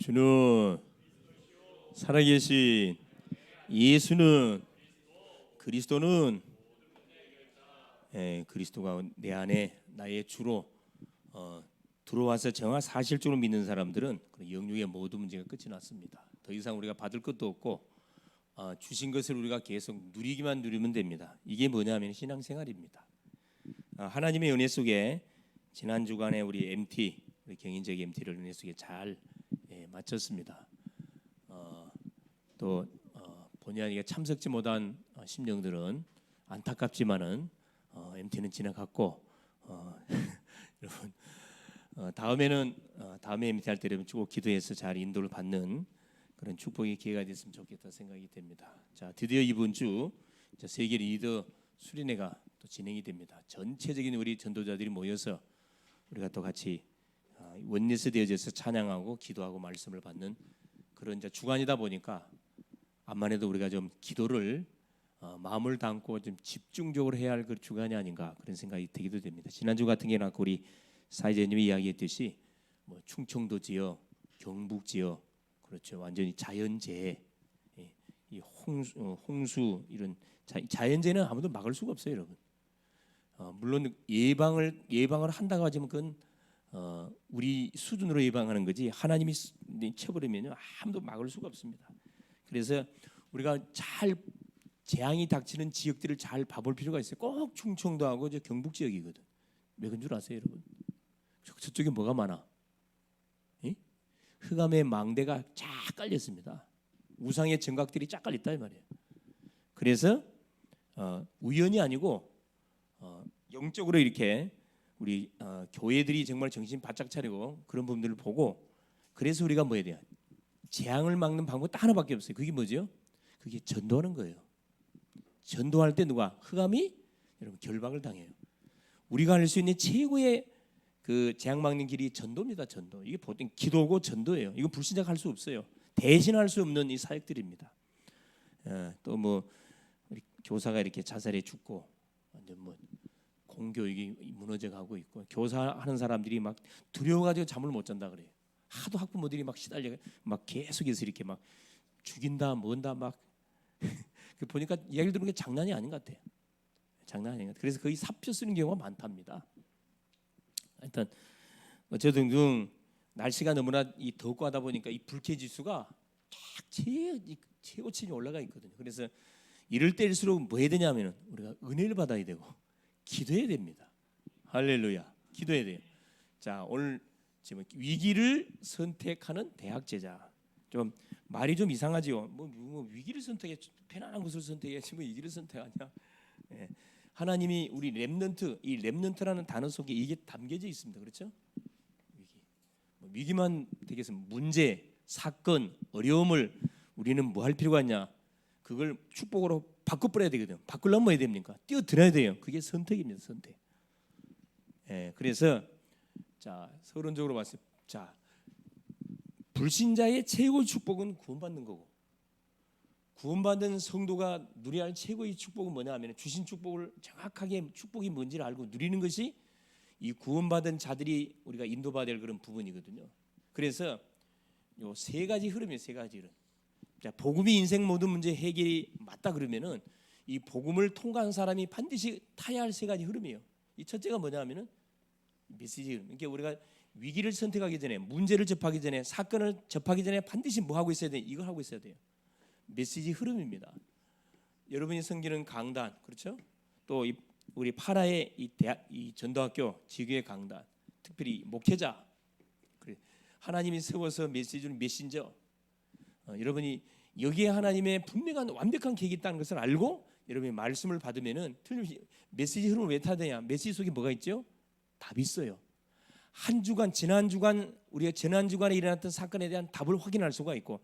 주는 살아계신 예수는 그리스도는 그리스도가 내 안에 나의 주로 들어와서 정말 사실적으로 믿는 사람들은 영육의 모든 문제가 끝이 났습니다. 더 이상 우리가 받을 것도 없고 주신 것을 우리가 계속 누리기만 누리면 됩니다. 이게 뭐냐면 신앙생활입니다. 하나님의 은혜 속에 지난 주간에 우리 MT, 우리 경인적 MT를 은혜 속에 잘 마쳤습니다. 또 본의 아니게 참석지 못한 심령들은 안타깝지만은 MT는 지나갔고 여러분 다음에는 다음에 MT 할 때 여러분 쭉 기도해서 잘 인도를 받는 그런 축복의 기회가 됐으면 좋겠다 생각이 됩니다. 자, 드디어 이번 주 세계 리더 수련회가 또 진행이 됩니다. 전체적인 우리 전도자들이 모여서 우리가 또 같이 원리스 되어져서 찬양하고 기도하고 말씀을 받는 그런 주간이다 보니까 암만 해도 우리가 좀 기도를 마음을 담고 좀 집중적으로 해야 할 그 주간이 아닌가 그런 생각이 들기도 됩니다. 지난주 같은 경우는 우리 사회자님이 이야기했듯이 뭐 충청도 지역, 경북 지역 그렇죠. 완전히 자연재해, 이 홍수 이런 자연재해는 아무도 막을 수가 없어요, 여러분. 물론 예방을 한다고 하지만 그건 우리 수준으로 예방하는 거지 하나님이 쳐버리면 아무도 막을 수가 없습니다. 그래서 우리가 잘 재앙이 닥치는 지역들을 잘 봐볼 필요가 있어요. 꼭 충청도하고 저 경북 지역이거든. 왜 그런 줄 아세요, 여러분? 저쪽에 뭐가 많아? 흑암의 망대가 쫙 깔렸습니다. 우상의 정각들이 쫙 깔렸다 이 말이에요. 그래서 우연이 아니고 영적으로 이렇게 우리 교회들이 정말 정신 바짝 차리고 그런 부분들을 보고 그래서 우리가 뭐 해야 돼요? 재앙을 막는 방법 딱 하나밖에 없어요. 그게 뭐죠? 그게 전도하는 거예요. 전도할 때 누가 흑암이 여러분 결박을 당해요. 우리가 할 수 있는 최고의 그 재앙 막는 길이 전도입니다. 전도. 이게 보통 기도고 전도예요. 이거 불신자가 할 수 없어요. 대신할 수 없는 이 사역들입니다. 또 뭐 우리 교사가 이렇게 자살해 죽고 완전 뭐 공교육이 무너져가고 있고 교사하는 사람들이 막 두려워가지고 잠을 못 잔다 그래요. 하도 학부모들이 막 시달려 막 계속해서 이렇게 막 죽인다 뭔다 막 보니까 이야기를 들은 게 장난이 아닌 것 같아요. 장난이 아닌 것 같아요. 그래서 거의 사표 쓰는 경우가 많답니다. 일단 어쨌든 날씨가 너무나 이 덥고 하다 보니까 이 불쾌 지수가 쫙 최고치에 올라가 있거든요. 그래서 이럴 때일수록 뭐 해야 되냐면은 우리가 은혜를 받아야 되고 기도해야 됩니다. 할렐루야. 기도해야 돼요. 자, 오늘 지금 위기를 선택하는 대학 제자. 좀 말이 좀 이상하지요. 뭐 위기를 선택해 편안한 곳을 선택해야지 뭐 위기를 선택하냐. 하나님이 우리 렘넌트, 이 렘넌트라는 단어 속에 이게 담겨져 있습니다. 그렇죠? 위기만 되겠으면 문제, 사건, 어려움을 우리는 뭐 할 필요가 있냐? 그걸 축복으로 바꿔버려야 되거든요. 바꾸려면 뭐 해야 됩니까? 뛰어들어야 돼요. 그게 선택입니다. 선택. 그래서 자 서론적으로 봤을 때 자 불신자의 최고의 축복은 구원받는 거고 구원받은 성도가 누려야 할 최고의 축복은 뭐냐 하면 주신 축복을 정확하게 축복이 뭔지를 알고 누리는 것이 이 구원받은 자들이 우리가 인도받아야 될 그런 부분이거든요. 그래서 요 세 가지 흐름이에요. 세 가지 흐름. 자, 복음이 인생 모든 문제 해결이 맞다 그러면은 이 복음을 통과한 사람이 반드시 타야 할 세 가지 흐름이에요. 이 첫째가 뭐냐 하면은 메시지 흐름. 그러니까 우리가 위기를 선택하기 전에 문제를 접하기 전에 사건을 접하기 전에 반드시 뭐 하고 있어야 돼? 이걸 하고 있어야 돼요. 메시지 흐름입니다. 여러분이 섬기는 강단, 그렇죠? 또 우리 파라의 이 전도학교 지교의 강단, 특별히 목회자, 하나님이 세워서 메시지는 메신저. 여러분이 여기에 하나님의 분명한 완벽한 계획이 있다는 것을 알고 여러분이 말씀을 받으면은 틀림없이 메시지 흐름을 왜 타야 되냐? 메시지 속에 뭐가 있죠? 답이 있어요. 한 주간 지난 주간 우리가 지난 주간에 일어났던 사건에 대한 답을 확인할 수가 있고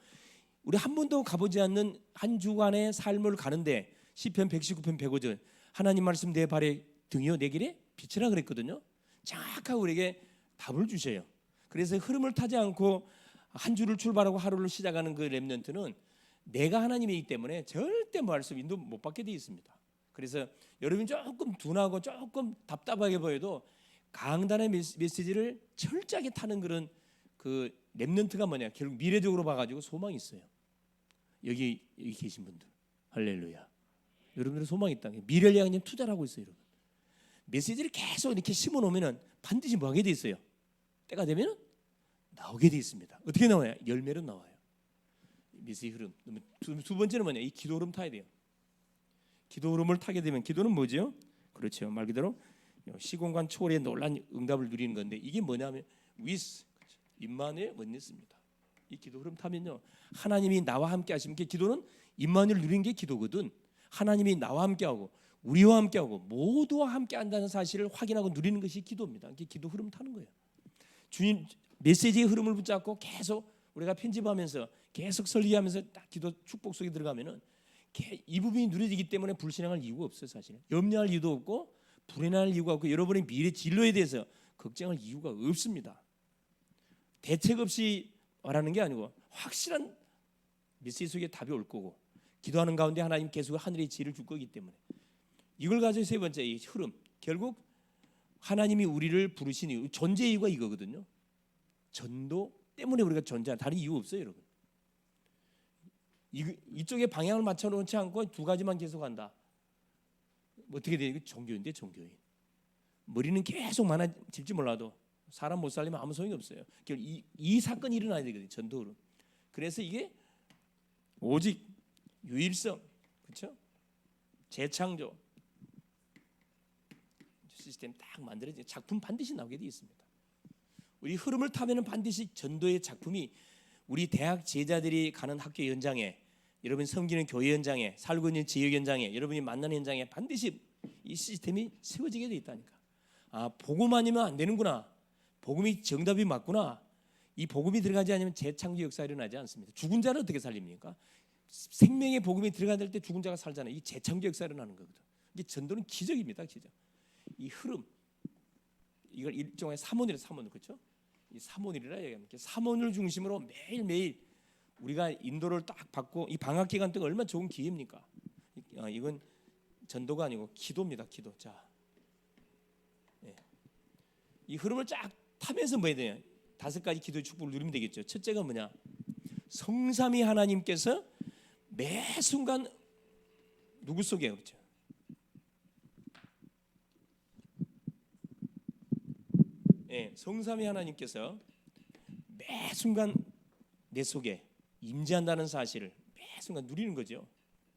우리 한 번도 가보지 않는 한 주간의 삶을 가는데 시편 119편 105절 하나님 말씀 내 발에 등이요 내 길에 빛이라 그랬거든요. 정확하게 우리에게 답을 주셔요. 그래서 흐름을 타지 않고 한 주를 출발하고 하루를 시작하는 그 렘넌트는 내가 하나님이기 때문에 절대 말씀 인도 못 받게 되어 있습니다. 그래서 여러분이 조금 둔하고 조금 답답하게 보여도 강단의 메시지를 철저하게 타는 그런 그 렘넌트가 뭐냐? 결국 미래적으로 봐가지고 소망이 있어요. 여기 계신 분들, 할렐루야. 여러분들은 소망이 있다. 미래를 향해 투자를 하고 있어요, 여러분. 메시지를 계속 이렇게 심어 놓으면은 반드시 뭐 하게 돼 있어요? 때가 되면은 나오게 돼 있습니다. 어떻게 나와요? 열매로 나와요. 메시지 흐름. 두 번째는 뭐냐? 이 기도 흐름 타야 돼요. 기도 흐름을 타게 되면 기도는 뭐죠? 그렇죠. 말 그대로 시공간 초월의 놀란 응답을 누리는 건데 이게 뭐냐면 with 임마누엘 원네스입니다. 이 기도 흐름 타면요, 하나님이 나와 함께 하시면 기도는 임마누엘 누리는 게 기도거든. 하나님이 나와 함께하고 우리와 함께하고 모두와 함께한다는 사실을 확인하고 누리는 것이 기도입니다. 이게 기도 흐름 타는 거예요. 주님 메시지의 흐름을 붙잡고 계속 우리가 편집하면서 계속 설계하면서 딱 기도 축복 속에 들어가면은 이 부분이 누려지기 때문에 불신앙할 이유가 없어요. 사실은 염려할 이유도 없고 불안할 이유가 없고 여러분의 미래 진로에 대해서 걱정할 이유가 없습니다. 대책 없이 말하는 게 아니고 확실한 메시지 속에 답이 올 거고 기도하는 가운데 하나님 계속 하늘의 지혜를 줄 거기 때문에 이걸 가지고 세 번째 이 흐름, 결국 하나님이 우리를 부르신 이유, 존재 이유가 이거거든요. 전도 때문에 우리가 존재한, 다른 이유 없어요, 여러분. 이쪽에 방향을 맞춰놓지 않고 두 가지만 계속한다. 어떻게 돼요? 종교인데 종교인. 머리는 계속 많아질지 몰라도 사람 못 살리면 아무 소용이 없어요. 이 사건이 일어나야 되거든요. 전도 흐름. 그래서 이게 오직 유일성, 그렇죠? 재창조 시스템 딱 만들어진 작품 반드시 나오게 되어 있습니다. 우리 흐름을 타면은 반드시 전도의 작품이 우리 대학 제자들이 가는 학교 현장에, 여러분 섬기는 교회 현장에, 살고 있는 지역 현장에, 여러분이 만나는 현장에 반드시 이 시스템이 세워지게 되어 있다니까. 아, 복음 아니면 안 되는구나. 복음이 정답이 맞구나. 이 복음이 들어가지 않으면 재창조 역사가 일어나지 않습니다. 죽은 자를 어떻게 살립니까? 생명의 복음이 들어갈 때 죽은 자가 살잖아요. 이 재창조 역사가 일어나는 거거든. 이게 전도는 기적입니다, 기적. 이 흐름, 이걸 일종의 사모니라, 사모니, 그렇죠? 이 사모니라 얘기합니다. 사모니를 중심으로 매일매일 우리가 인도를 딱 받고, 이 방학 기간 동안 얼마나 좋은 기회입니까? 이건 전도가 아니고 기도입니다, 기도. 자, 네. 이 흐름을 쫙 타면서 뭐 해야 돼요? 5가지 기도의 축복을 누리면 되겠죠. 첫째가 뭐냐? 성삼위 하나님께서 매 순간 누구 속에, 그렇죠? 네, 성삼위 하나님께서 매 순간 내 속에 임재한다는 사실을 매 순간 누리는 거죠.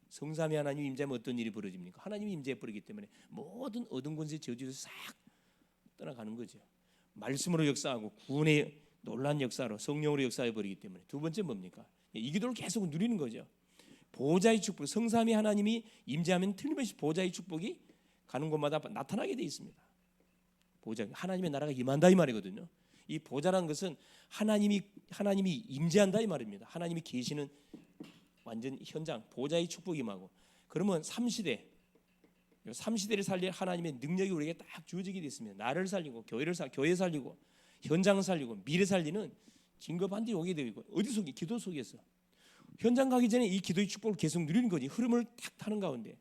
성삼위 하나님 임재하면 어떤 일이 벌어집니까? 하나님이 임재해 버리기 때문에 모든 어둠 권세 저주를 싹 떠나가는 거죠. 말씀으로 역사하고 구원의 놀라운 역사로 성령으로 역사해 버리기 때문에. 두 번째 뭡니까? 이 기도를 계속 누리는 거죠. 보좌의 축복, 성삼위 하나님이 임재하면 틀림없이 보좌의 축복이 가는 곳마다 나타나게 돼 있습니다. 보좌, 하나님의 나라가 임한다 이 말이거든요. 이 보좌라는 것은 하나님이 임재한다 이 말입니다. 하나님이 계시는 완전 현장, 보좌의 축복이 임하고. 그러면 삼시대를 살릴 하나님의 능력이 우리에게 딱 주어지게 됐습니다. 나를 살리고 교회 살리고 현장을 살리고 미래 살리는 증거 반드시 오게 되고. 어디 속에? 기도 속에서. 현장 가기 전에 이 기도의 축복을 계속 누리는 거지. 흐름을 탁 타는 가운데.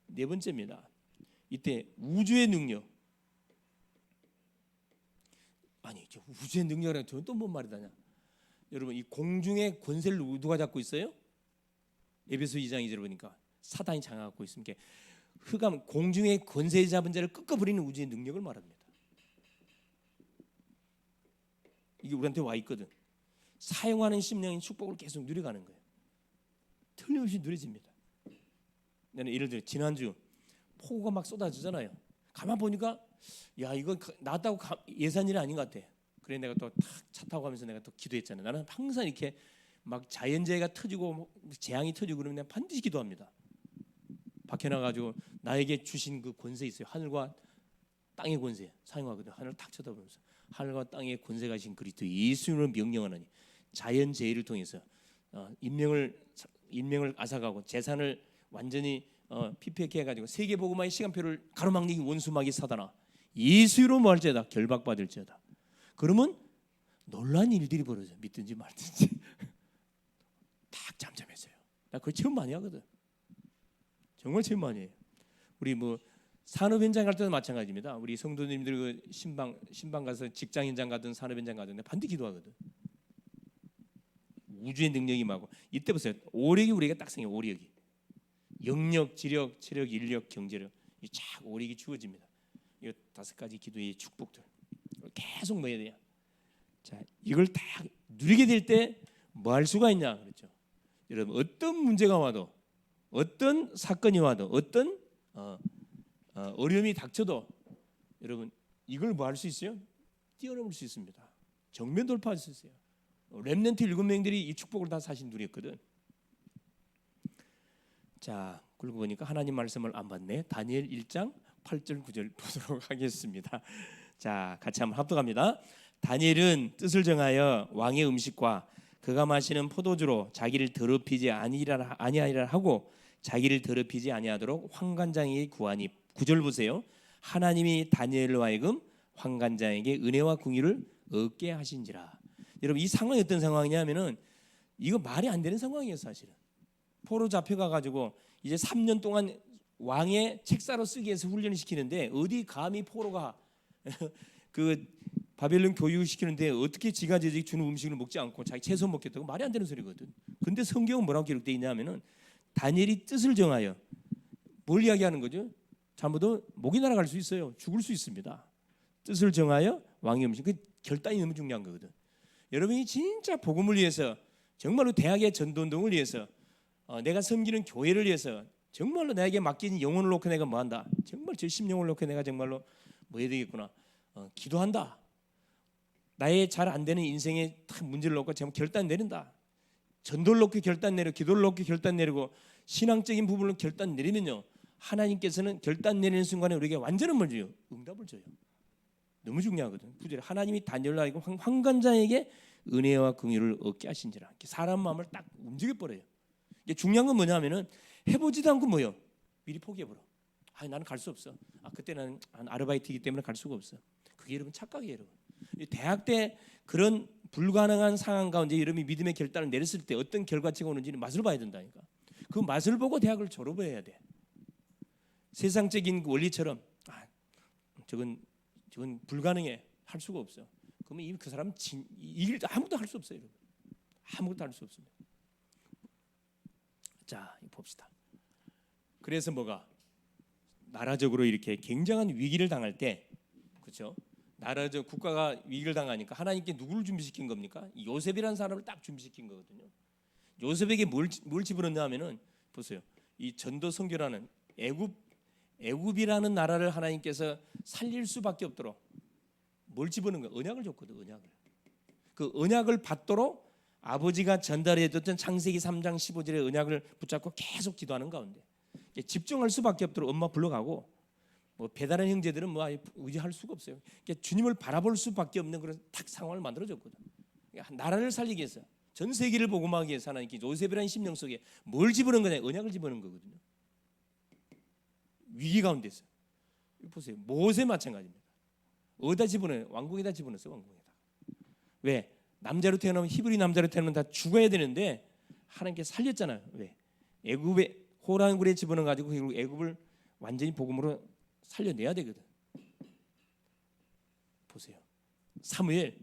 네 번째입니다. 이때 우주의 능력. 아니, 우주의 능력이라는 저는 또 뭔 말이다냐? 여러분, 이 공중의 권세를 누가 잡고 있어요? 에베소 2장 2절을 보니까 사단이 장악하고 있습니다. 흑암, 공중의 권세 잡은 자를 꺾어버리는 우주의 능력을 말합니다. 이게 우리한테 와 있거든. 사용하는 심령인 축복을 계속 누려가는 거예요. 틀림없이 누려집니다. 나는 예를 들어 지난주 폭우가 막 쏟아지잖아요. 가만 보니까 야, 이거 나왔다고 예산일이 아닌 것 같아. 그래 내가 또 차 타고 가면서 내가 또 기도했잖아요. 나는 항상 이렇게 막 자연재해가 터지고 재앙이 터지고 그러면 내가 반드시 기도합니다. 밖에 나가지고 나에게 주신 그 권세 있어요. 하늘과 땅의 권세 사용하거든. 하늘을 탁 쳐다보면서 하늘과 땅의 권세가 가신 그리스도 예수님을 명령하노니 자연재해를 통해서 인명을 앗아가고 재산을 완전히 피폐케 해가지고 세계복음화의 시간표를 가로막는 원수마귀 사단아, 예수로 말죄다, 결박받을죄다. 그러면 놀라운 일들이 벌어져. 믿든지 말든지. 딱 잠잠해져요. 나 그거 체험 많이 하거든. 정말 체험 많이 해요. 우리 뭐 산업 현장 갈 때도 마찬가지입니다. 우리 성도님들 그 신방 가서 직장 현장 가든 산업 현장 가든 반드시 기도하거든. 우주의 능력이 임하고 이때 보세요. 오력이 우리가 딱 생겨. 오력이 영력, 지력, 체력, 인력, 경제력 이쫙 오력이 주어집니다. 이 5가지 기도의 축복들 계속 뭐 해야 돼요? 자, 이걸 다 누리게 될 때 뭐 할 수가 있냐 그렇죠. 여러분 어떤 문제가 와도 어떤 사건이 와도 어떤 어려움이 닥쳐도 여러분 이걸 뭐 할 수 있어요? 뛰어넘을 수 있습니다. 정면 돌파할 수 있어요. 렘넌트 7명들이 이 축복을 다 사실 누렸거든. 자, 그러고 보니까 하나님 말씀을 안 봤네. 다니엘 1장 8절 9절 보도록 하겠습니다. 자, 같이 한번 합독합니다. 다니엘은 뜻을 정하여 왕의 음식과 그가 마시는 포도주로 자기를 더럽히지 아니하리라 하고 자기를 더럽히지 아니하도록 환관장에게 구하니 9절 보세요. 하나님이 다니엘로 하여금 환관장에게 은혜와 궁의를 얻게 하신지라. 여러분 이 상황이 어떤 상황이냐면은 이거 말이 안 되는 상황이에요. 사실은 포로 잡혀가 가지고 이제 3년 동안 왕의 책사로 쓰기 위해서 훈련을 시키는데 어디 감히 포로가 그 바벨론 교육시키는데 어떻게 지가 주는 음식을 먹지 않고 자기 채소 먹겠다고 말이 안 되는 소리거든. 근데 성경은 뭐라고 기록되어 있냐면은 다니엘이 뜻을 정하여 뭘 이야기하는 거죠? 잘못하면 목이 날아갈 수 있어요. 죽을 수 있습니다. 뜻을 정하여 왕의 음식 그 결단이 너무 중요한 거거든. 여러분이 진짜 복음을 위해서 정말로 대학의 전도운동을 위해서 내가 섬기는 교회를 위해서 정말로 나에게 맡긴 영혼을 놓고 내가 뭐한다. 정말 제 심령을 놓고 내가 정말로 뭐 해야 되겠구나. 기도한다. 나의 잘 안 되는 인생의 문제를 놓고 제가 결단 내린다. 전도를 놓고 결단 내리고 기도를 놓고 결단 내리고 신앙적인 부분을 결단 내리면요. 하나님께서는 결단 내리는 순간에 우리에게 완전한 뭘 줘요? 응답을 줘요. 너무 중요하거든. 구절에 하나님이 다니엘로 하여금 환관장에게 은혜와 긍휼을 얻게 하신지라. 사람 마음을 딱 움직여 버려요. 이게 중요한 건 뭐냐면은 해보지도 않고 뭐요? 미리 포기해버려. 나는 갈 수 없어. 그때는 아르바이트이기 때문에 갈 수가 없어. 그게 여러분 착각이에요. 여러분. 대학 때 그런 불가능한 상황 가운데 여러분이 믿음의 결단을 내렸을 때 어떤 결과치가 오는지는 맛을 봐야 된다니까. 그 맛을 보고 대학을 졸업해야 돼. 세상적인 원리처럼 저건 불가능해 할 수가 없어. 그러면 이미 그 사람은 일 아무것도 할 수 없어요. 여러분. 아무것도 할 수 없습니다. 자, 봅시다. 그래서 뭐가 나라적으로 이렇게 굉장한 위기를 당할 때, 그렇죠? 나라적 국가가 위기를 당하니까 하나님께 누구를 준비시킨 겁니까? 요셉이라는 사람을 딱 준비시킨 거거든요. 요셉에게 뭘 집어넣냐면은 보세요. 이 전도 선교라는 애굽이라는 나라를 하나님께서 살릴 수밖에 없도록 뭘 집어넣은 거야? 언약을 줬거든. 언약을. 그 언약을 받도록 아버지가 전달해 줬던 창세기 3장 15절의 언약을 붙잡고 계속 기도하는 가운데 집중할 수밖에 없도록 엄마 불러가고 뭐 배다른 형제들은 뭐 의지할 수가 없어요. 그러니까 주님을 바라볼 수밖에 없는 그런 딱 상황을 만들어줬거든. 그러니까 나라를 살리기 위해서 전 세계를 복음하기 위해서 하나님께 요셉이라는 심령 속에 뭘 집어넣은 거냐? 언약을 집어넣은 거거든요. 위기 가운데서 보세요. 모세 마찬가지입니다. 어디다 집어넣어요? 왕궁에다 집어넣었어요. 왕궁에다. 왜? 남자로 태어나면 히브리 남자로 태어나면 다 죽어야 되는데 하나님께서 살렸잖아요. 왜? 애굽에 호랑굴에 집어넣어 가지고 애굽을 완전히 복음으로 살려내야 되거든. 보세요. 사무엘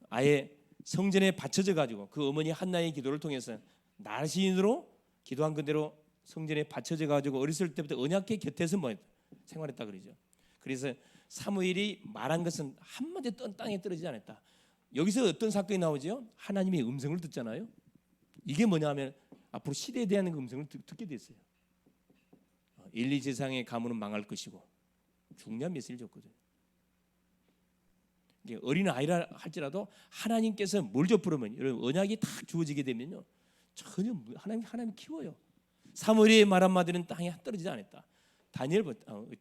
아예 성전에 바쳐져 가지고 그 어머니 한나의 기도를 통해서 나신으로 기도한 그대로 성전에 바쳐져 가지고 어렸을 때부터 언약궤 곁에서 뭐 생활했다 그러죠. 그래서 사무엘이 말한 것은 한마디 땅에 떨어지지 않았다. 여기서 어떤 사건이 나오죠? 하나님의 음성을 듣잖아요. 이게 뭐냐면 앞으로 시대에 대한 음성을 듣게 됐어요. 엘리 제사장의 가문은 망할 것이고 중요한 메시지를 줬거든요. 어린 아이라 할지라도 하나님께서 뭘 줬으면 여러분 언약이 딱 주어지게 되면요 전혀 하나님 키워요. 사무엘의 말 한마디는 땅에 떨어지지 않았다. 다니엘 우리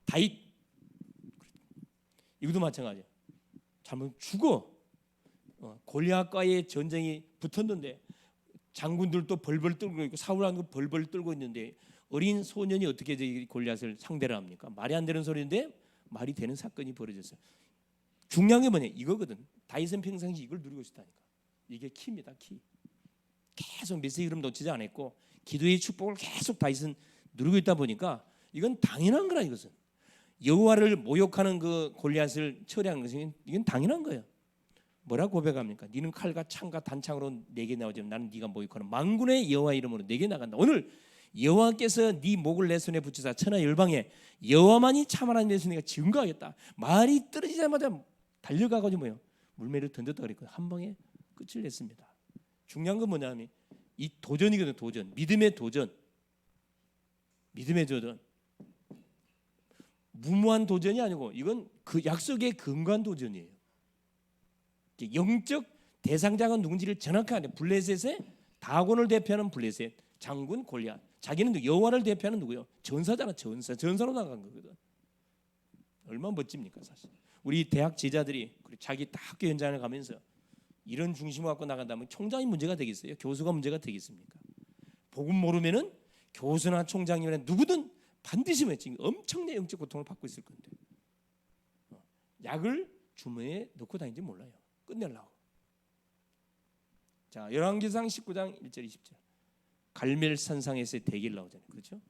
다윗 이것도 마찬가지야. 잘못 죽어. 골리앗과의 전쟁이 붙었는데 장군들도 벌벌 떨고 있고 사울왕도 벌벌 떨고 있는데 어린 소년이 어떻게 골리앗을 상대를 합니까? 말이 안 되는 소리인데 말이 되는 사건이 벌어졌어요. 중요한 게 뭐냐? 이거거든. 다윗은 평상시 이걸 누리고 있었다니까. 이게 키입니다. 키. 계속 메시지 흐름 놓치지 않았고 기도의 축복을 계속 다윗은 누리고 있다 보니까 이건 당연한 거라. 이것은 여호와를 모욕하는 그 골리앗을 처리하는 것은 이건 당연한 거예요. 뭐라 고백합니까? 너는 칼과 창과 단창으로 내게 나오지만 나는 네가 모욕하는 만군의 여호와 이름으로 내게 나간다. 오늘 여호와께서 네 목을 내 손에 붙이사 천하 열방에 여호와만이 참 하나님의 손에 증거하겠다. 말이 떨어지자마자 달려가가지고 뭐요? 물매를 던졌다 그랬거든. 한 방에 끝을 냈습니다. 중요한 건 뭐냐면 이 도전이거든. 도전, 믿음의 도전, 믿음의 도전. 무모한 도전이 아니고 이건 그 약속에 근거한 도전이에요. 영적 대상자가 누군지를 정확하게 블레셋의 다곤을 대표하는 블레셋 장군 골리앗. 자기는 여호와를 대표하는 누구요? 전사잖아. 전사로 나간 거거든. 얼마나 멋집니까 사실. 우리 대학 제자들이 자기 학교 현장을 가면서 이런 중심을 갖고 나간다면 총장이 문제가 되겠어요? 교수가 문제가 되겠습니까? 복음 모르면은 교수나 총장이나 누구든 반드시 지금 엄청난 영적 고통을 받고 있을 건데 약을 주머니에 넣고 다니는지 몰라요. 끝내려고. 자, 열왕기상 19장 1절 20절. 갈멜산상에서의 대기를 나오잖아요. 그렇죠?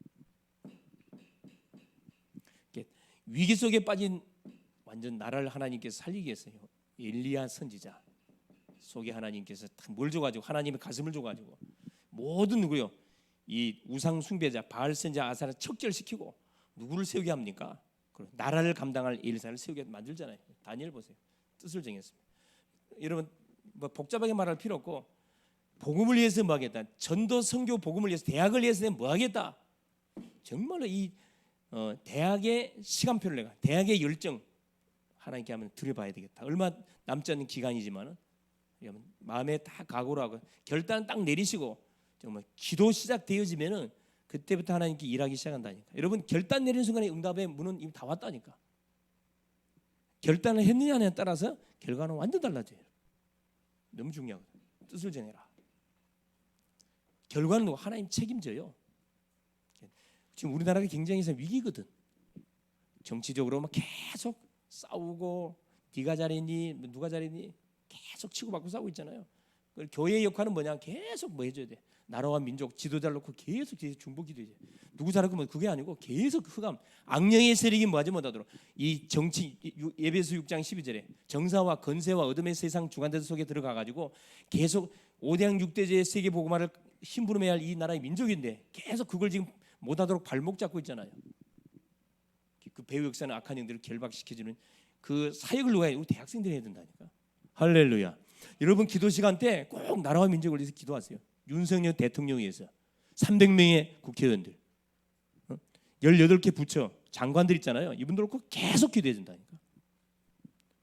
위기 속에 빠진 완전 나라를 하나님께서 살리기 위해서요. 엘리야 선지자 속에 하나님께서 뭘 줘가지고 하나님의 가슴을 줘가지고 모든 누구요? 이 우상 숭배자 바알 선지자 아사를 척결시키고 누구를 세우게 합니까? 나라를 감당할 엘사를 세우게 만들잖아요. 다니엘 보세요. 뜻을 정했습니다. 여러분 뭐 복잡하게 말할 필요 없고 복음을 위해서 뭐 하겠다. 전도 선교 복음을 위해서 대학을 위해서 뭐 하겠다. 정말로 이 대학의 시간표를 내가 대학의 열정 하나님께 한번 드려봐야 되겠다. 얼마 남지 않는 기간이지만은 마음에 다 각오를 하고 결단을 딱 내리시고 정말 기도 시작되어지면은 그때부터 하나님께 일하기 시작한다니까. 여러분 결단 내리는 순간에 응답의 문은 이미 다 왔다니까. 결단을 했느냐 하냐에 따라서 결과는 완전 달라져요. 너무 중요하거든. 뜻을 정해라. 결과는 하나님 책임져요. 지금 우리나라가 굉장히 위기거든. 정치적으로 막 계속 싸우고 네가 잘했니 누가 잘했니 계속 치고받고 싸우고 있잖아요. 교회의 역할은 뭐냐? 계속 뭐 해줘야 돼. 나라와 민족 지도자를 놓고 계속 중보기도해야 돼. 누구 잘하고 뭐 그게 아니고 계속 흑암 악령의 세력이 뭐하지 못하도록 이 정치 에베소 6장 12절에 정사와 건세와 어둠의 세상 주관들 속에 들어가 가지고 계속 5대양 6대제의 세계 복음화를 심부름해야 할 이 나라의 민족인데 계속 그걸 지금 못하도록 발목 잡고 있잖아요. 그 배후 역사는 악한 영들을 결박시켜주는 그 사역을 누가 해야 우리 대학생들이 해야 된다니까. 할렐루야. 여러분 기도 시간 때 꼭 나라와 민족을 위해서 기도하세요. 윤석열 대통령에 의해서 300명의 국회의원들 18개 부처 장관들 있잖아요. 이분들 꼭 계속 기도해야 된다니까.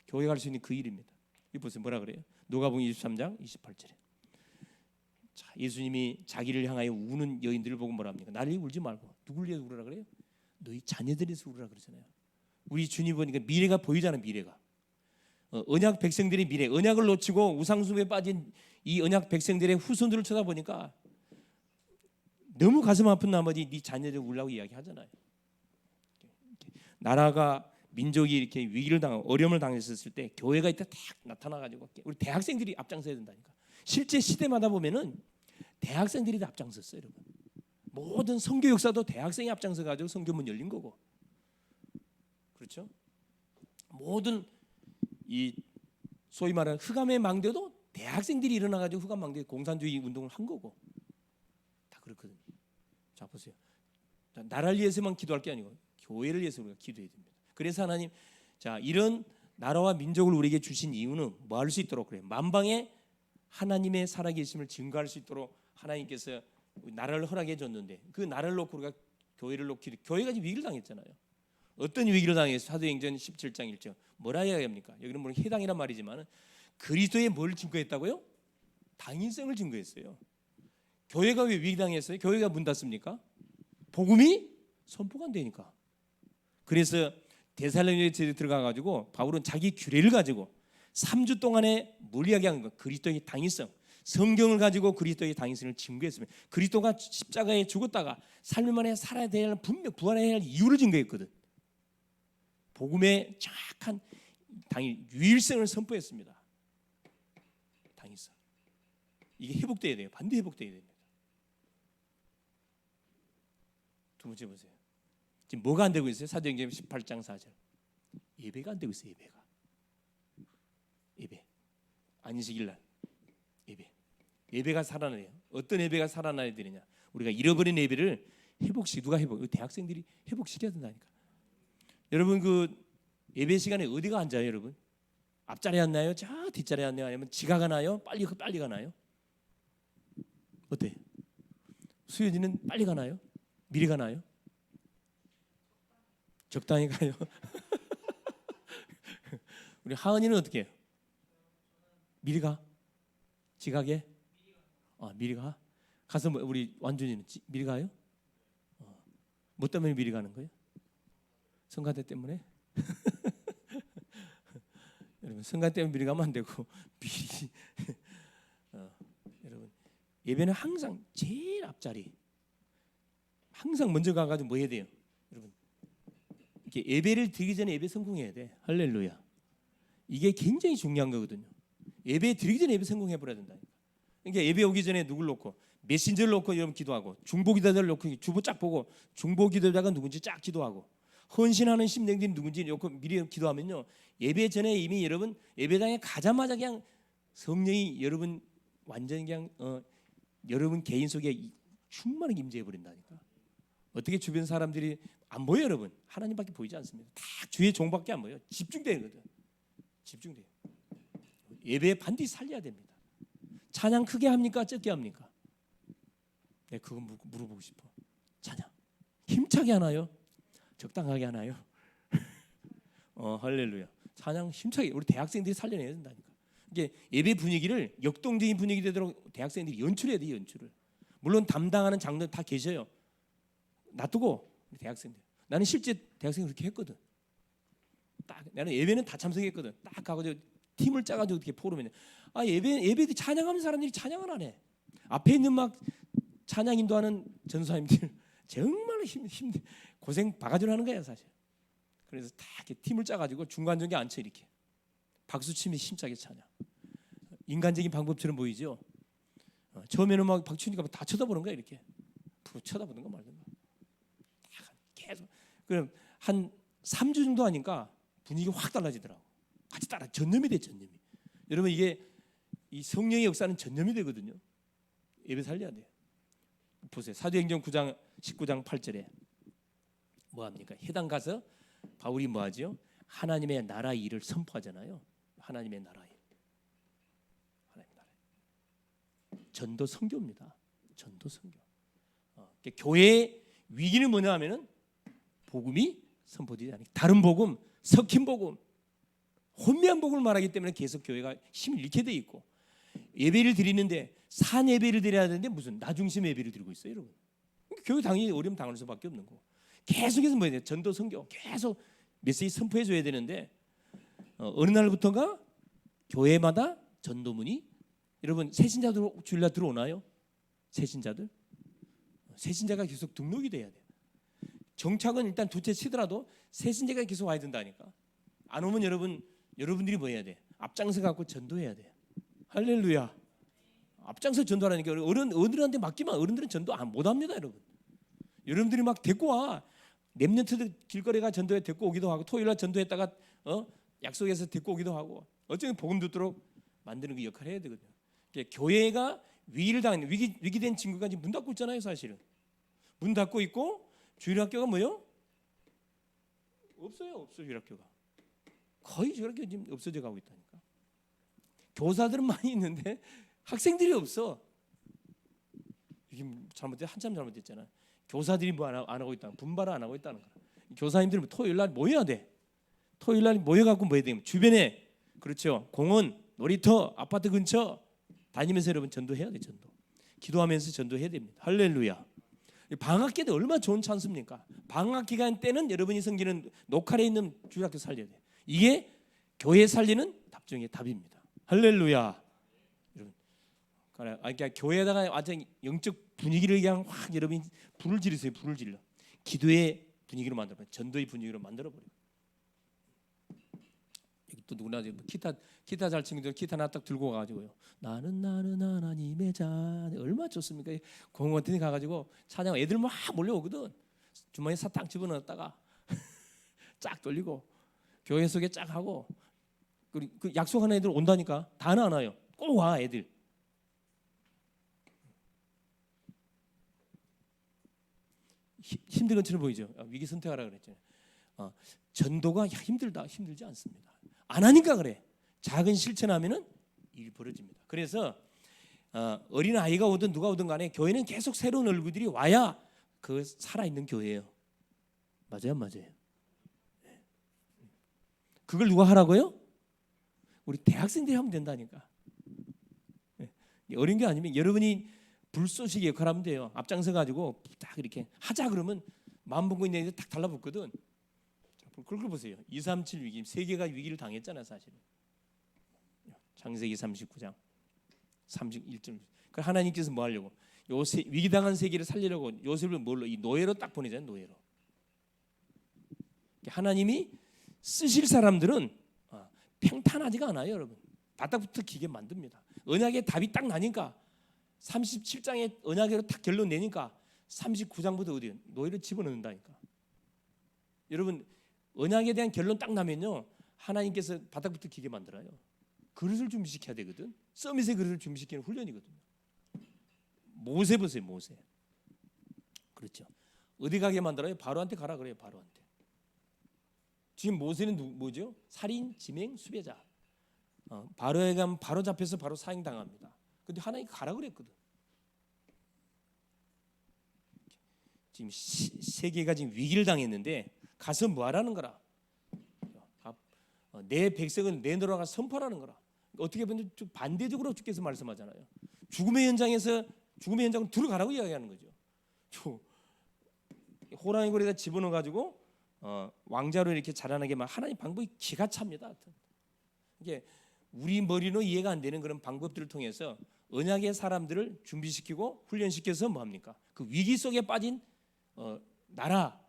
교회 갈 수 있는 그 일입니다. 이 보세요. 뭐라 그래요? 누가복음 23장 28절에 자, 예수님이 자기를 향하여 우는 여인들을 보고 뭐라 합니까? 나를 울지 말고 누굴 위해서 울으라 그래요? 너희 자녀들에서 울으라 그러잖아요. 우리 주님 보니까 미래가 보이잖아요. 미래가 언약 백성들의 미래, 언약을 놓치고 우상숭배에 빠진 이 언약 백성들의 후손들을 쳐다보니까 너무 가슴 아픈 나머지 네 자녀들 울라고 이야기하잖아요. 나라가 민족이 이렇게 위기를 당하고 어려움을 당했을 때 교회가 이때 딱 나타나가지고 우리 대학생들이 앞장서야 된다니까. 실제 시대마다 보면은 대학생들이 다 앞장섰어요, 여러분. 모든 선교 역사도 대학생이 앞장서가지고 선교문 열린 거고, 그렇죠? 모든 이 소위 말하는 흑암의 망대도 대학생들이 일어나가지고 흑암 망대 공산주의 운동을 한 거고 다 그렇거든요. 자 보세요. 나라를 위해서만 기도할 게 아니고 교회를 위해서 우리가 기도해야 됩니다. 그래서 하나님 자 이런 나라와 민족을 우리에게 주신 이유는 뭐 할 수 있도록 그래요. 만방에 하나님의 살아계심을 증거할 수 있도록 하나님께서 나라를 허락해 줬는데 그 나라를 놓고 우리가 교회를 놓고 교회가 지금 위기를 당했잖아요. 어떤 위기를 당해서 사도행전 17장 1절 뭐라 해야 합니까? 여기는 물론 해당이란 말이지만 그리스도의 뭘 증거했다고요? 당인성을 증거했어요. 교회가 왜 위기 당했어요? 교회가 문 닫습니까? 복음이 선포가 안 되니까. 그래서 데살로니가에 들어가가지고 바울은 자기 규례를 가지고 3주 동안에 무리하게 한 거 그리스도의 당인성, 성경을 가지고 그리스도의 당인성을 증거했으면 그리스도가 십자가에 죽었다가 삶을 만에 살아야 될 분명 부활해야 할 이유를 증거했거든. 복음의 정확한 당인 유일성을 선포했습니다. 당인성 이게 회복돼야 돼요. 반드시 회복돼야 됩니다. 두 번째 보세요. 지금 뭐가 안 되고 있어요? 사도행전 18장 4절 예배가 안 되고 있어요. 예배 안식일 날 예배가 살아나요. 어떤 예배가 살아나야 되느냐? 우리가 잃어버린 예배를 누가 회복? 대학생들이 회복시켜야 된다니까. 여러분 그 예배 시간에 어디가 앉아요, 여러분? 앞자리에 앉나요? 저 뒷자리에 앉나요? 아니면 지가 가나요? 빨리 가나요? 어때? 수연이는 빨리 가나요? 미리 가나요? 적당히 가요. 우리 하은이는 어떻게 해요? 미리 가? 지각에? 미리 가? 가서 우리 완준이는 미리 가요? 뭐 때문에 미리 가는 거예요? 성가대 때문에? 여러분 성가대 때문에 미리 가면 안 되고 미리 여러분 예배는 항상 제일 앞자리 항상 먼저 가가지고 뭐 해야 돼요? 여러분 이렇게 예배를 드리기 전에 예배 성공해야 돼. 할렐루야. 이게 굉장히 중요한 거거든요. 예배 드리기 전에 예배 성공해 버려야 된다. 그러니까 예배 오기 전에 누굴 놓고 메신저를 놓고 여러분 기도하고 중보기도자를 놓고 주보 쫙 보고 중보기도자가 누군지 쫙 기도하고 헌신하는 심령들이 누군지 놓고 미리 기도하면요 예배 전에 이미 여러분 예배당에 가자마자 그냥 성령이 여러분 완전히 그냥 여러분 개인 속에 충만하게 임재해 버린다니까. 어떻게 주변 사람들이 안 보여 여러분? 하나님밖에 보이지 않습니다. 다 주의 종밖에 안 보여. 집중되거든. 집중돼요. 예배 반드시 살려야 됩니다. 찬양 크게 합니까? 적게 합니까? 네, 그거 물어보고 싶어. 찬양 힘차게 하나요? 적당하게 하나요? 할렐루야. 찬양 힘차게 우리 대학생들이 살려내야 된다니까. 이게 예배 분위기를 역동적인 분위기 되도록 대학생들이 연출해야 돼. 연출을. 물론 담당하는 장로들 다 계셔요. 놔두고 우리 대학생들. 나는 실제 대학생 그렇게 했거든. 딱 나는 예배는 다 참석했거든. 딱 가가지고 팀을 짜가지고 어떻게 포럼에 예배 찬양하는 사람들이 찬양을 안 해. 앞에 있는 막 찬양 인도하는 전사님들 정말 힘 고생 바가지로 하는 거야 사실. 그래서 다 이렇게 팀을 짜가지고 중간 정에 앉혀 이렇게 박수 치면 힘차게 찬양. 인간적인 방법처럼 보이죠. 처음에는 막 박수 치니까 다 쳐다보는 거야 이렇게. 쳐다보는 거 말든가. 계속 그럼 한 3주 정도 하니까 분위기가 확 달라지더라고. 같이 따라 전념이 돼 전념이. 여러분 이게 이 성령의 역사는 전념이 되거든요. 예배 살려야 돼요. 보세요. 사도행전 9장 19장 8절에 뭐 합니까? 해당 가서 바울이 뭐 하죠? 하나님의 나라 일을 선포하잖아요. 하나님의 나라 일. 하나님의 나라 일. 전도 선교입니다. 전도 선교. 교회의 위기는 뭐냐 하면은 복음이 선포되지 않으니 다른 복음, 섞인 복음, 혼미한 복음을 말하기 때문에 계속 교회가 힘을 잃게 돼 있고 예배를 드리는데 산 예배를 드려야 되는데 무슨 나 중심 예배를 드리고 있어요, 여러분. 교회 당연히 어려움 당할 수밖에 없는 거. 계속해서 뭐야 돼? 전도 선교 계속 메시지 선포해 줘야 되는데 어느 날부터가 교회마다 전도문이 여러분 새신자들 주일날 들어오나요? 새신자들? 새신자가 계속 등록이 돼야 돼. 정착은 일단 두째 치더라도 새신자가 계속 와야 된다니까. 안 오면 여러분들이 뭐 해야 돼? 앞장서 갖고 전도해야 돼. 할렐루야. 앞장서 전도하라니까. 어른들한테 맡기면 어른들은 전도 못 합니다, 여러분. 여러분들이 막 데리고 와. 렘넌트들 길거리가 전도에 데리고 오기도 하고 토요일날 전도했다가 약속해서 데리고 오기도 하고 어쩌면 복음 듣도록 만드는 그 역할을 해야 되거든요. 그러니까 교회가 위기를 당하는 위기된 친구가 지금 문 닫고 있잖아요, 사실은. 문 닫고 있고 주일학교가 뭐요? 없어요, 주일학교가. 거의 주일학교 지금 없어져 가고 있다니까. 교사들은 많이 있는데 학생들이 없어. 이게 한참 잘못됐잖아. 교사들이 뭐 안 하고 있다, 분발을 안 하고 있다는 거야. 교사님들은 토요일 날 모여야 돼. 토요일 날 모여갖고 뭐 해야 돼? 주변에 그렇죠. 공원, 놀이터, 아파트 근처 다니면서 여러분 전도해야 돼. 전도. 기도하면서 전도해야 됩니다. 할렐루야. 방학 때 얼마나 좋은 찬스입니까? 방학 기간 때는 여러분이 섬기는 녹화에 있는 주일학교 살려야 돼. 이게 교회 살리는 답정의 답입니다. 할렐루야. 여러분, 그러니까 교회에다가 완전 영적 분위기를 그냥 확 여러분이 불을 지르세요. 불을 질러. 기도의 분위기로 만들어, 전도의 분위기로 만들어 버려. 또 누구나 기타 잘 치는 분들 기타 하나 딱 들고 가가지고요. 나는 하나님의 자. 얼마나 좋습니까? 공원 같은 데 가가지고 찬양 애들 막 몰려오거든. 주머니에 사탕 집어넣었다가 쫙 돌리고 교회 속에 쫙 하고 그 약속하는 애들 온다니까. 다는 안 와요. 꼭 와 애들. 힘든 것처럼 보이죠. 위기 선택하라 그랬잖아요. 전도가 힘들다, 힘들지 않습니다. 안 하니까 그래. 작은 실천하면은 일이 벌어집니다. 그래서 어린 아이가 오든 누가 오든 간에 교회는 계속 새로운 얼굴들이 와야 그 살아있는 교회예요. 맞아요, 맞아요. 그걸 누가 하라고요? 우리 대학생들이 하면 된다니까. 어린 게 아니면 여러분이 불쏘시개 역할하면 돼요. 앞장서 가지고 딱 이렇게 하자 그러면 마음 먹고 있는 애들 딱 달라붙거든. 그걸 보세요. 237 위기, 세계가 위기를 당했잖아요, 사실은. 창세기 39장 31절. 그 하나님께서 뭐 하려고? 요셉, 위기 당한 세계를 살리려고 요셉을 뭘로? 이 노예로 딱 보내잖아요, 노예로. 하나님이 쓰실 사람들은 평탄하지가 않아요, 여러분. 바닥부터 기게 만듭니다. 언약의 답이 딱 나니까 37장에 언약으로 딱 결론 내니까 39장부터 어디요? 노예를 집어넣는다니까. 여러분 언약에 대한 결론 딱 나면요 하나님께서 바닥부터 기게 만들어요. 그릇을 준비시켜야 되거든. 서밋의 그릇을 준비시키는 훈련이거든요. 모세 보세요, 모세. 그렇죠. 어디 가게 만들어요? 바로한테 가라 그래요, 바로한테. 지금 모세는 뭐죠? 살인, 지맹, 수배자. 바로에 가면 바로 잡혀서 바로 사형 당합니다. 근데 하나님 가라 그랬거든. 지금 세계가 지금 위기를 당했는데 가서 뭐 하라는 거라? 내 백성을 내놓으라고 선포하라는 거라. 어떻게 보면 좀 반대적으로 주께서 말씀하잖아요. 죽음의 현장에서 죽음의 현장으로 들어가라고 이야기하는 거죠. 호랑이 고리에다 집어넣어 가지고 왕자로 이렇게 자라나게 막 하나님 방법이 기가 찹니다. 하여튼. 이게 우리 머리로 이해가 안 되는 그런 방법들을 통해서 언약의 사람들을 준비시키고 훈련시켜서 뭐 합니까? 그 위기 속에 빠진 나라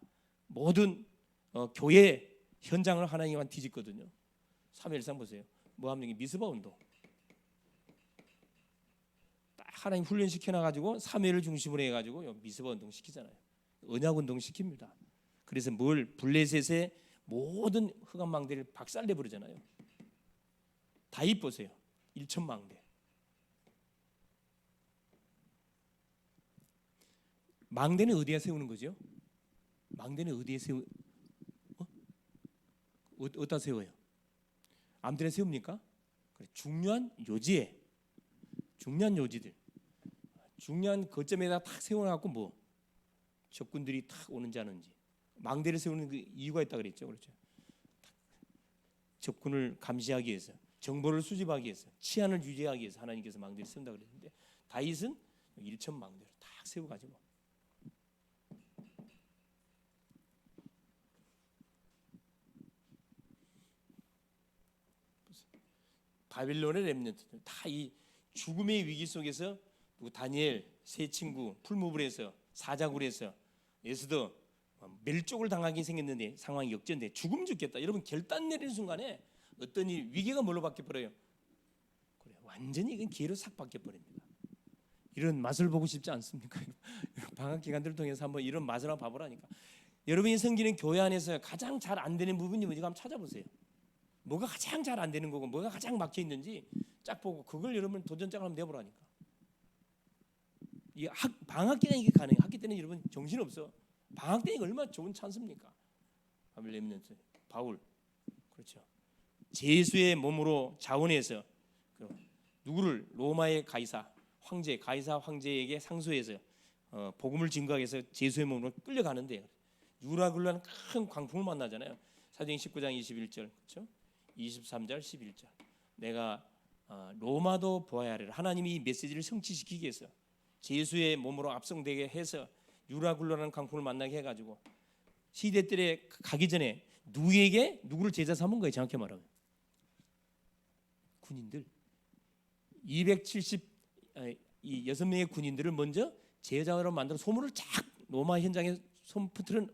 모든 교회 현장을 하나님만 뒤집거든요. 3일상 보세요. 뭐 합니까? 미스바 운동. 딱 하나님 훈련시켜놔 가지고 3회를 중심으로 해가지고 미스바 운동 시키잖아요. 언약 운동 시킵니다. 그래서 뭘 블레셋의 모든 흑암망대를 박살내 버리잖아요. 다윗 보세요. 1천망대. 망대는 어디에 세우는 거죠? 망대는 어디에 어디다 세워요? 암들에 세웁니까? 중요한 요지에, 중요한 요지들, 중요한 거점에다 탁 세워갖고 뭐 적군들이 탁 오는지 안 오는지. 망대를 세우는 그 이유가 있다 그랬죠, 그렇죠? 적군을 감시하기 위해서, 정보를 수집하기 위해서, 치안을 유지하기 위해서 하나님께서 망대를 세운다 그랬는데 다윗은 1천 망대를 탁 세워가지고. 바빌론의 렘넌트들 다 이 죽음의 위기 속에서 다니엘 세 친구 풀무불에서 사자굴에서 에스더 멸족을 당하게 생겼는데 상황이 역전돼 죽으면 죽겠다. 여러분 결단 내리는 순간에 어떤 이 위기가 뭘로 바뀌어 버려요? 그래 완전히 이건 기회로 싹 바뀌어 버립니다. 이런 맛을 보고 싶지 않습니까? 방학 기간들을 통해서 한번 이런 맛을 한번 봐보라니까. 여러분이 섬기는 교회 안에서 가장 잘 안 되는 부분이 뭔지 한번 찾아보세요. 뭐가 가장 잘 안 되는 거고 뭐가 가장 막혀 있는지 쫙 보고 그걸 여러분 도전장을 한번 내보라니까. 이 방학 기간 이게 가능해. 학기 때는 여러분 정신 없어. 방학 때 이거 얼마나 좋은 찬스입니까? 바빌레민트 바울 그렇죠. 제수의 몸으로 자원해서 누구를 로마의 가이사 황제에게 상소해서 복음을 증거하기 위해서 제수의 몸으로 끌려가는데 유라굴라는 큰 광풍을 만나잖아요. 사도행 19장 21절 그렇죠? 23절 11절 내가 로마도 보아야 하리라. 하나님이 이 메시지를 성취시키기 위해서 제수의 몸으로 압송되게 해서 유라굴라라는 강풍을 만나게 해가지고 시대들에 가기 전에 누구를 제자 삼은 거예요. 정확히 말하면 군인들 276명의 군인들을 먼저 제자로 만들어 소문을 쫙 로마 현장에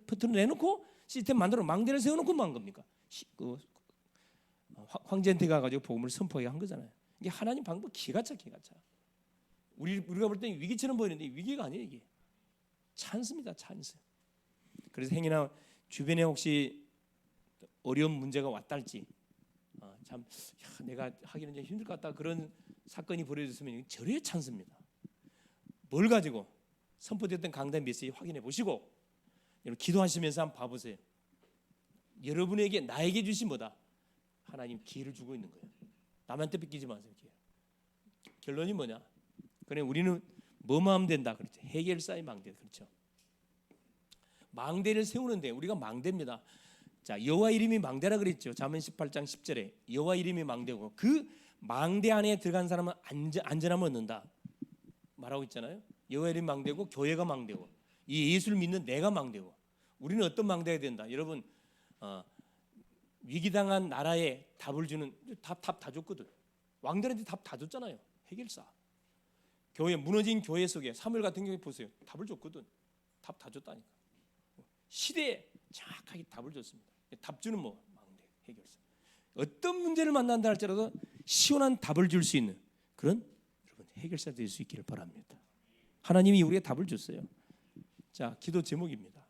퍼트려 내놓고 시스템 만들어 망대를 세워놓고 뭐 한 겁니까? 황제한테 가가지고 복음을 선포하게 한 거잖아요. 이게 하나님 방법 기가 차. 우리가 볼 때는 위기처럼 보이는데 위기가 아니에요. 이게 찬스입니다. 찬스. 그래서 행여나 주변에 혹시 어려운 문제가 왔달지 참 내가 하기는 좀 힘들 것 같다 그런 사건이 벌어졌으면 절의 찬스입니다. 뭘 가지고 선포됐던 강단 메시지 확인해 보시고 여러분 기도하시면서 한번 봐보세요. 여러분에게 나에게 주신 뭐다? 하나님 기회를 주고 있는 거예요. 남한테 뺏기지 마세요. 기회. 결론이 뭐냐? 그래 우리는 뭐만 하면 된다. 그렇죠. 해결사의 망대. 그렇죠. 망대를 세우는데 우리가 망대입니다. 자, 여호와 이름이 망대라 그랬죠. 잠언 18장 10절에 여호와 이름이 망대고 그 망대 안에 들어간 사람은 안전함을 얻는다 말하고 있잖아요. 여호와 이름이 망대고 교회가 망대고 이 예수를 믿는 내가 망대고 우리는 어떤 망대가 된다. 여러분 위기당한 나라에 답을 주는 답 다 줬거든. 왕들한테 답 다 줬잖아요. 해결사. 교회 무너진 교회 속에 사무엘 같은 경우에 보세요. 답을 줬거든. 답 다 줬다니까. 시대에 정확하게 답을 줬습니다. 답 주는 뭐 망대 해결사. 어떤 문제를 만난다 할지라도 시원한 답을 줄 수 있는 그런 여러분 해결사 될 수 있기를 바랍니다. 하나님이 우리에게 답을 줬어요. 자, 기도 제목입니다.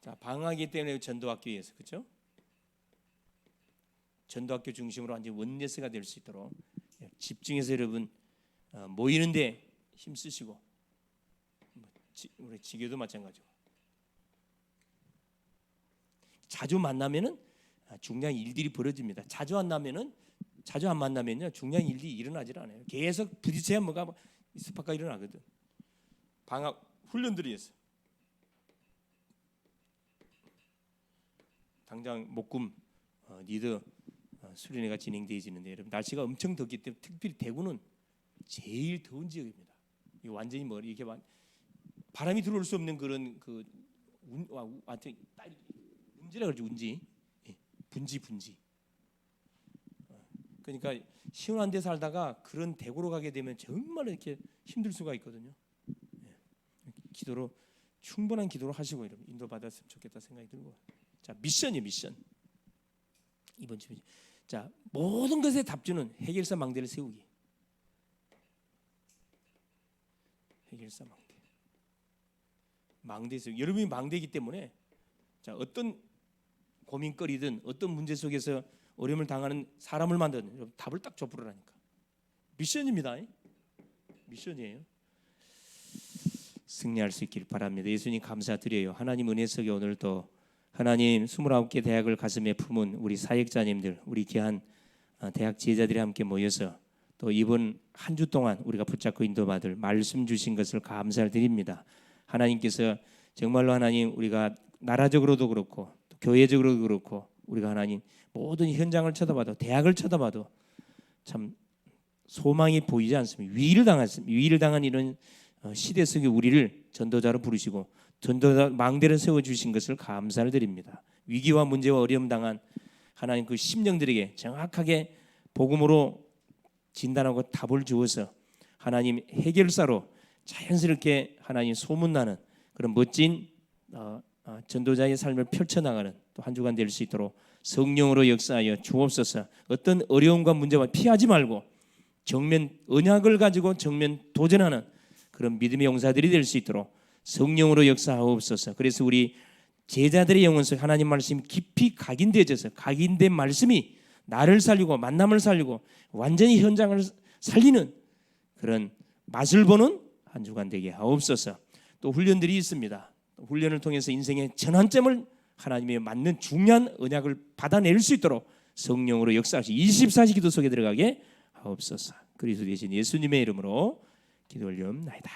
자, 방학이기 때문에 전도학교에서 그렇죠? 전도학교 중심으로 완전 원네스가 될 수 있도록 집중해서 여러분 모이는데 힘쓰시고 우리 지교도 마찬가지고 자주 만나면은 중요한 일들이 벌어집니다. 자주 안 만나면요 중요한 일이 일어나질 않아요. 계속 부딪혀야 뭐가 스파가 일어나거든. 방학 훈련들이 있어요. 당장 목금 리더 수련회가 진행되어지는데 여러분 날씨가 엄청 덥기 때문에 특별히 대구는 제일 더운 지역입니다. 이 완전히 뭐 이렇게 바람이 들어올 수 없는 그런 완전 운지라 그러죠. 운지 분지. 그러니까 시원한 데 살다가 그런 대구로 가게 되면 정말 이렇게 힘들 수가 있거든요. 기도로 충분한 기도로 하시고 여러분 인도 받았으면 좋겠다 생각이 들고. 자, 미션이에요. 미션. 이번 주에 자, 모든 것에 답주는 해결사 망대를 세우기. 해결사 망대에서 여러분이 망대이기 때문에 자, 어떤 고민거리든 어떤 문제 속에서 어려움을 당하는 사람을 만드는 여러분 답을 딱 줘부르라니까. 미션입니다. 미션이에요. 승리할 수 있길 바랍니다. 예수님 감사드려요. 하나님 은혜 속에 오늘도 하나님 29개 대학을 가슴에 품은 우리 사역자님들, 우리 귀한 대학 지혜자들이 함께 모여서 또 이번 한 주 동안 우리가 붙잡고 인도받을 말씀 주신 것을 감사를 드립니다. 하나님께서 정말로 하나님 우리가 나라적으로도 그렇고 또 교회적으로도 그렇고 우리가 하나님 모든 현장을 쳐다봐도 대학을 쳐다봐도 참 소망이 보이지 않습니다. 위기를 당한 이런 시대 속에 우리를 전도자로 부르시고 전도자 망대를 세워주신 것을 감사를 드립니다. 위기와 문제와 어려움 당한 하나님 그 심령들에게 정확하게 복음으로 진단하고 답을 주어서 하나님 해결사로 자연스럽게 하나님 소문나는 그런 멋진 전도자의 삶을 펼쳐나가는 또 한 주간 될 수 있도록 성령으로 역사하여 주옵소서. 어떤 어려움과 문제와 피하지 말고 정면 언약을 가지고 정면 도전하는 그런 믿음의 용사들이 될 수 있도록 성령으로 역사하옵소서. 그래서 우리 제자들의 영혼 속 하나님 말씀이 깊이 각인되어져서 각인된 말씀이 나를 살리고 만남을 살리고 완전히 현장을 살리는 그런 맛을 보는 한 주간 되게 하옵소서. 또 훈련들이 있습니다. 훈련을 통해서 인생의 전환점을 하나님의 맞는 중요한 언약을 받아낼 수 있도록 성령으로 역사하시 24시 기도 속에 들어가게 하옵소서. 그리스도 되신 예수님의 이름으로 기도 올리옵나이다.